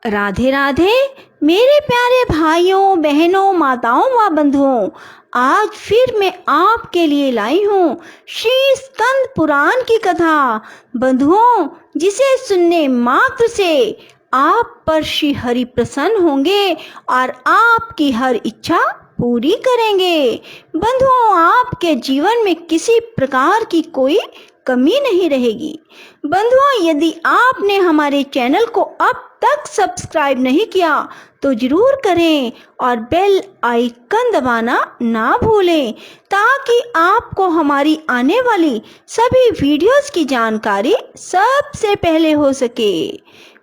राधे राधे मेरे प्यारे भाइयों बहनों माताओं व बंधुओं, आज फिर मैं आपके लिए लाई हूँ श्री स्कंद पुराण की कथा। बंधुओं, जिसे सुनने मात्र से आप पर श्री हरि प्रसन्न होंगे और आपकी हर इच्छा पूरी करेंगे। बंधुओं, आपके जीवन में किसी प्रकार की कोई कमी नहीं रहेगी। बंधुओं, यदि आपने हमारे चैनल को अब तक सब्सक्राइब नहीं किया तो जरूर करें और बेल आइकन दबाना ना भूलें, ताकि आपको हमारी आने वाली सभी वीडियोस की जानकारी सबसे पहले हो सके।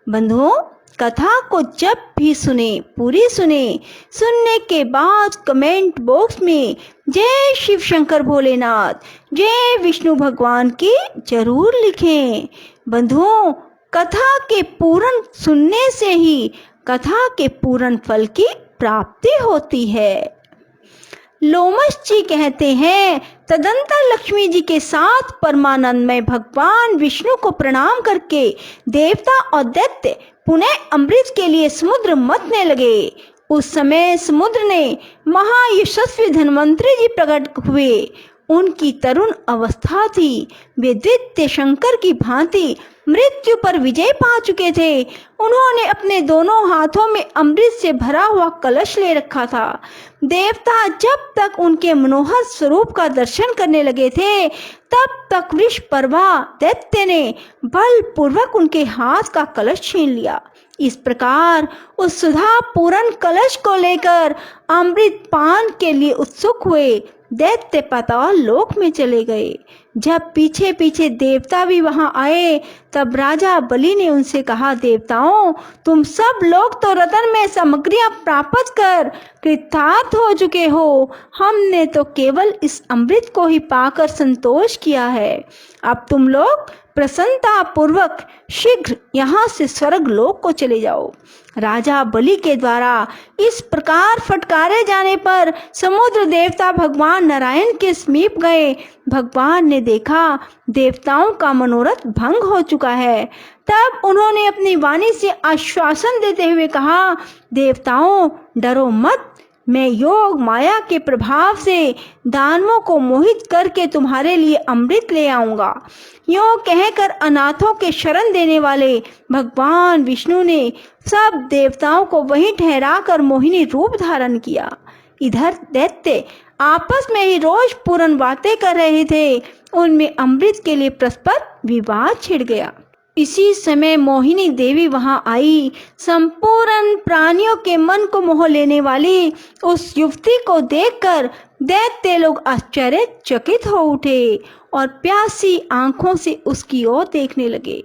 बंधुओं, कथा को जब भी सुने पूरी सुनने के बाद कमेंट बॉक्स में जय शिव शंकर भोलेनाथ, जय विष्णु भगवान की जरूर लिखें। बंधुओं, कथा के पूर्ण सुनने से ही कथा के पूर्ण फल की प्राप्ति होती है। लोमश जी कहते हैं, तदंतर लक्ष्मी जी के साथ परमानंदमय भगवान विष्णु को प्रणाम करके देवता और दैत्य पुनः अमृत के लिए समुद्र मथने लगे। उस समय समुद्र ने महायशस्वी धन्वंतरी जी प्रकट हुए। उनकी तरुण अवस्था थी। वे दैत्य शंकर की भांति मृत्यु पर विजय पा चुके थे। उन्होंने अपने दोनों हाथों में अमृत से भरा हुआ कलश ले रखा था। देवता जब तक उनके मनोहर स्वरूप का दर्शन करने लगे थे, तब तक वृषपर्वा दैत्य ने बलपूर्वक उनके हाथ का छीन छीन लिया। इस प्रकार उस सुधा पूर्ण कलश को लेकर अमृत पान के लिए उत्सुक हुए दैत्य पाताल लोक में चले गए। जब पीछे पीछे देवता भी वहां आए, तब राजा बलि ने उनसे कहा, देवताओं, तुम सब लोग तो रत्न में सामग्रियां प्राप्त कर कृतार्थ हो चुके हो। हमने तो केवल इस अमृत को ही पाकर संतोष किया है। अब तुम लोग प्रसन्नता पूर्वक शीघ्र यहाँ से स्वर्ग लोक को चले जाओ। राजा बलि के द्वारा इस प्रकार फटकारे जाने पर समुद्र देवता भगवान नारायण के समीप गए। भगवान ने देखा देवताओं का मनोरथ भंग हो चुका है। तब उन्होंने अपनी वाणी से आश्वासन देते हुए कहा, देवताओं, डरो मत। मैं योग माया के प्रभाव से दानवों को मोहित करके तुम्हारे लिए अमृत ले आऊंगा। यूं कहकर अनाथों के शरण देने वाले भगवान विष्णु ने सब देवताओं को वहीं ठहराकर मोहिनी रूप धारण किया। इधर दैत्य आपस में ही रोज पूर्ण बातें कर रहे थे। उनमें अमृत के लिए परस्पर विवाद छिड़ गया। इसी समय मोहिनी देवी वहां आई। संपूर्ण प्राणियों के मन को मोह लेने वाली उस युवती को देखकर दैत्य लोग आश्चर्यचकित हो उठे और प्यासी आंखों से उसकी ओर देखने लगे।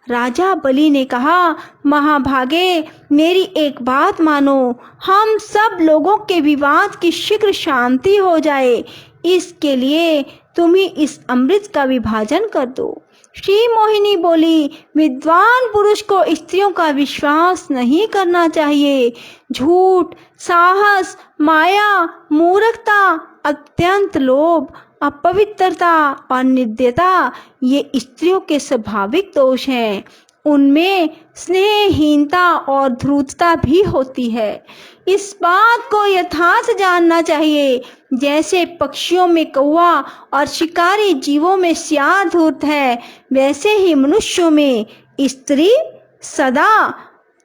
राजा बलि ने कहा, महाभागे, मेरी एक बात मानो। हम सब लोगों के विवाद की शीघ्र शांति हो जाए, इसके लिए तुम ही इस अमृत का विभाजन कर दो। श्री मोहिनी बोली, विद्वान पुरुष को स्त्रियों का विश्वास नहीं करना चाहिए। झूठ, साहस, माया, मूर्खता, अत्यंत लोभ, अपवित्रता और निर्दयता ये स्त्रियों के स्वाभाविक दोष हैं। उनमें स्नेहहीनता और ध्रुवता भी होती है। इस बात को यथार्थ जानना चाहिए। जैसे पक्षियों में कौवा और शिकारी जीवों में सियार धूर्त है, वैसे ही मनुष्यों में स्त्री सदा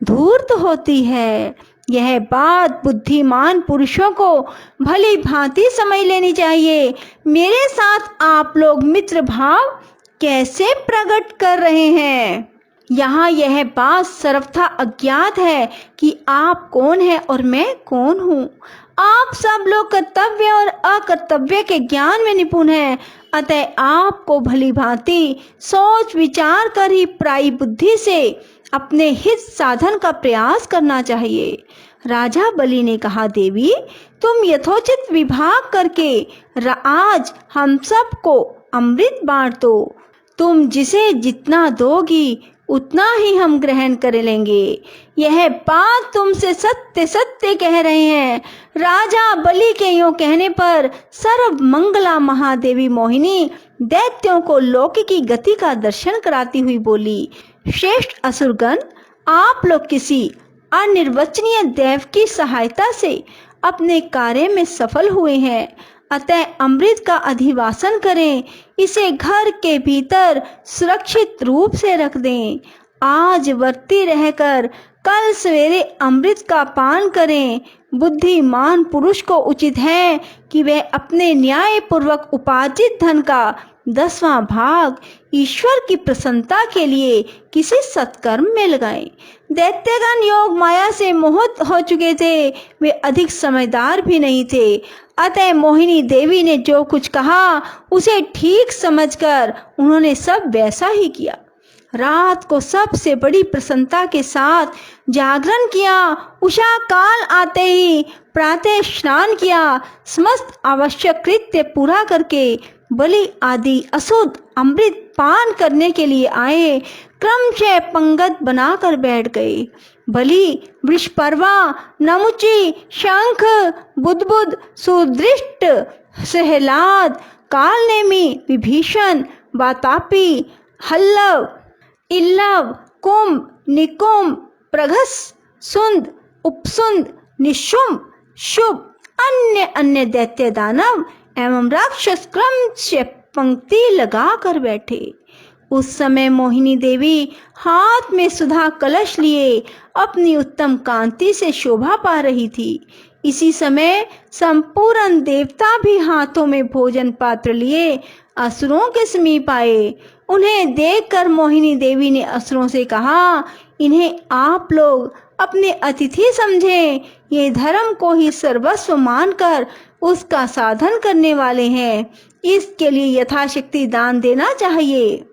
धूर्त होती है। यह बात बुद्धिमान पुरुषों को भली भांति समझ लेनी चाहिए। मेरे साथ आप लोग मित्र भाव कैसे प्रकट कर रहे हैं? यहाँ यह बात सर्वथा अज्ञात है कि आप कौन हैं और मैं कौन हूँ। आप सब लोग कर्तव्य और अकर्तव्य के ज्ञान में निपुण हैं, अतः आपको भली भांति सोच विचार कर ही प्रायी बुद्धि से अपने हित साधन का प्रयास करना चाहिए। राजा बलि ने कहा, देवी, तुम यथोचित विभाग करके आज हम सबको अमृत बांट दो। तुम जिसे जितना दोगी उतना ही हम ग्रहण कर लेंगे। यह बात तुमसे सत्य सत्य कह रहे हैं। राजा बलि के यूं कहने पर सर्व मंगला महादेवी मोहिनी दैत्यों को लौकिकी गति का दर्शन कराती हुई बोली, श्रेष्ठ असुरगण, आप लोग किसी अनिर्वचनीय देव की सहायता से अपने कार्य में सफल हुए हैं। अतः अमृत का अधिवासन करें, इसे घर के भीतर सुरक्षित रूप से रख दें। आज वर्ती रहकर कल सवेरे अमृत का पान करें। बुद्धिमान पुरुष को उचित है कि वह अपने न्याय पूर्वक उपार्जित धन का 10वां भाग ईश्वर की प्रसन्नता के लिए किसी सत्कर्म में लगाएं। दैत्यगण योग माया से मोहित हो चुके थे, वे अधिक समझदार भी नहीं थे। अतः मोहिनी देवी ने जो कुछ कहा उसे ठीक समझकर उन्होंने सब वैसा ही किया। रात को सबसे बड़ी प्रसन्नता के साथ जागरण किया। उषा काल आते ही प्रातः स्नान किया। समस्त आवश्यक कृत्य पूरा करके बलि आदि असुद अमृत पान करने के लिए आए। क्रमशः पंगत बनाकर बैठ गए। बलि, वृषपर्वा, नमुची, शंख, बुद्बुद, सुदृष्ट, सहलाद, कालनेमी, विभीषण, वातापी, हल्लव, इल्लव, कुंभ, निकुंभ, प्रघस, सुंद, उपसुंद, निशुंभ, शुभ, अन्य दैत्य दानव एवं राक्षस क्रम से पंक्ति लगा कर बैठे। उस समय मोहिनी देवी हाथ में सुधा कलश लिए अपनी उत्तम कांति से शोभा पा रही थी। इसी समय संपूर्ण देवता भी हाथों में भोजन पात्र लिए असुरों के समीप आए। उन्हें देखकर मोहिनी देवी ने असुरों से कहा, इन्हें आप लोग अपने अतिथि समझें। ये धर्म को ही सर्वस्व मानकर उसका साधन करने वाले हैं। इसके लिए यथाशक्ति दान देना चाहिए।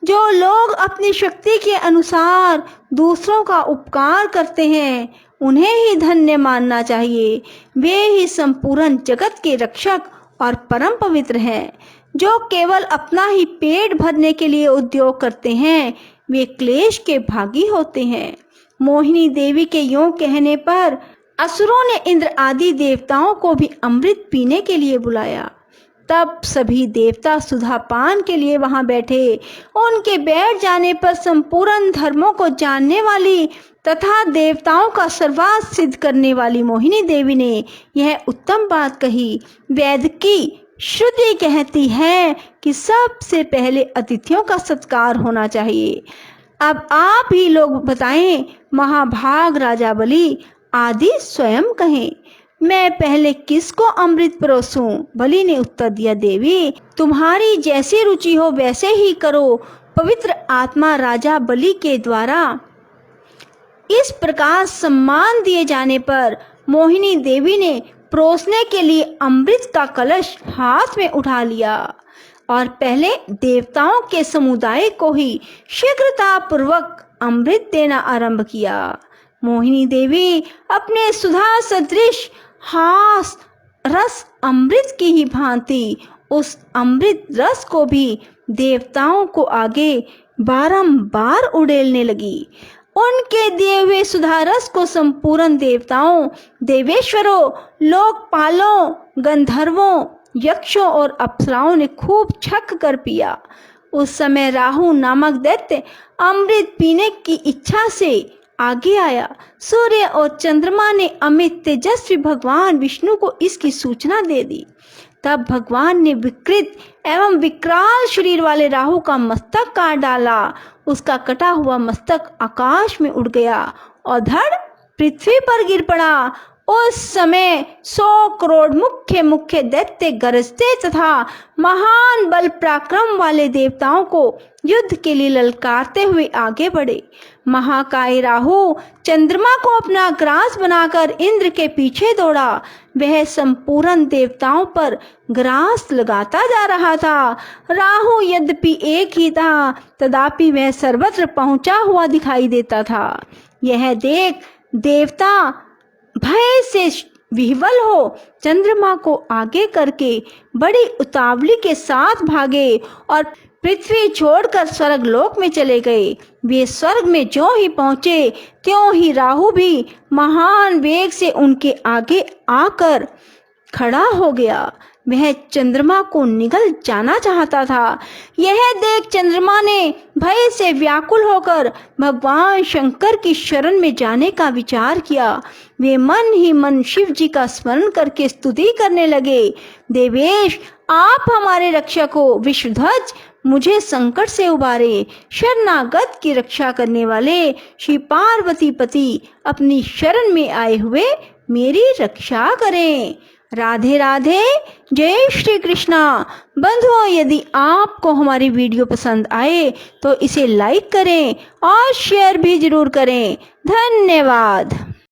जो लोग अपनी शक्ति के अनुसार दूसरों का उपकार करते हैं उन्हें ही धन्य मानना चाहिए। वे ही संपूर्ण जगत के रक्षक और परम पवित्र हैं। जो केवल अपना ही पेट भरने के लिए उद्योग करते हैं वे क्लेश के भागी होते हैं। मोहिनी देवी के यूं कहने पर असुरों ने इंद्र आदि देवताओं को भी अमृत पीने के लिए बुलाया। तब सभी देवता सुधा पान के लिए वहां बैठे। उनके बैठ जाने पर संपूर्ण धर्मों को जानने वाली तथा देवताओं का सर्वार्थ सिद्ध करने वाली मोहिनी देवी ने यह उत्तम बात कही। वेद की श्रुति कहती है कि सबसे पहले अतिथियों का सत्कार होना चाहिए। अब आप ही लोग बताएं, महाभाग राजा बलि आदि स्वयं कहें, मैं पहले किसको अमृत परोसूं? बलि ने उत्तर दिया, देवी तुम्हारी जैसी रुचि हो वैसे ही करो। पवित्र आत्मा राजा बलि के द्वारा इस प्रकार सम्मान दिए जाने पर मोहिनी देवी ने परोसने के लिए अमृत का कलश हाथ में उठा लिया और पहले देवताओं के समुदाय को ही शीघ्रता पूर्वक अमृत देना आरंभ किया। मोहिनी देवी अपने सुधा सदृश हास रस अमृत की ही भांति उस अमृत रस को भी देवताओं को आगे बारंबार उड़ेलने लगी। उनके दिए हुए सुधा रस को संपूर्ण देवताओं, देवेश्वरों, लोकपालों, गंधर्वों, यक्षों और अप्सराओं ने खूब छक कर पिया। उस समय राहु नामक दैत्य अमृत पीने की इच्छा से आगे आया। सूर्य और चंद्रमा ने अमित तेजस्वी भगवान विष्णु को इसकी सूचना दे दी। तब भगवान ने विकृत एवं विकराल शरीर वाले राहु का मस्तक काट डाला। उसका कटा हुआ मस्तक आकाश में उड़ गया और धड़ पृथ्वी पर गिर पड़ा। उस समय 100 करोड़ मुख्य दैत्य गरजते तथा महान बल पराक्रम वाले देवताओं को युद्ध के लिए ललकारते हुए आगे बढ़े। महाकाय राहु चंद्रमा को अपना ग्रास बनाकर इंद्र के पीछे दौड़ा। वह संपूर्ण देवताओं पर ग्रास लगाता जा रहा था। राहु यद्यपि एक ही था तथापि वह सर्वत्र पहुंचा हुआ दिखाई देता था। यह देख देवता भय से विह्वल हो चंद्रमा को आगे करके बड़ी उतावली के साथ भागे और पृथ्वी छोड़कर स्वर्ग लोक में चले गए। वे स्वर्ग में जो ही पहुंचे त्यों ही राहु भी महान वेग से उनके आगे आकर खड़ा हो गया। वह चंद्रमा को निगल जाना चाहता था। यह देख चंद्रमा ने भय से व्याकुल होकर भगवान शंकर की शरण में जाने का विचार किया। वे मन ही मन शिव जी का स्मरण करके स्तुति करने लगे। देवेश, आप हमारे रक्षक हो। विश्वध्वज, मुझे संकट से उबारे। शरणागत की रक्षा करने वाले श्री पार्वती पति अपनी शरण में आए हुए मेरी रक्षा करें। राधे राधे, जय श्री कृष्णा। बंधुओं, यदि आपको हमारी वीडियो पसंद आए तो इसे लाइक करें और शेयर भी जरूर करें। धन्यवाद।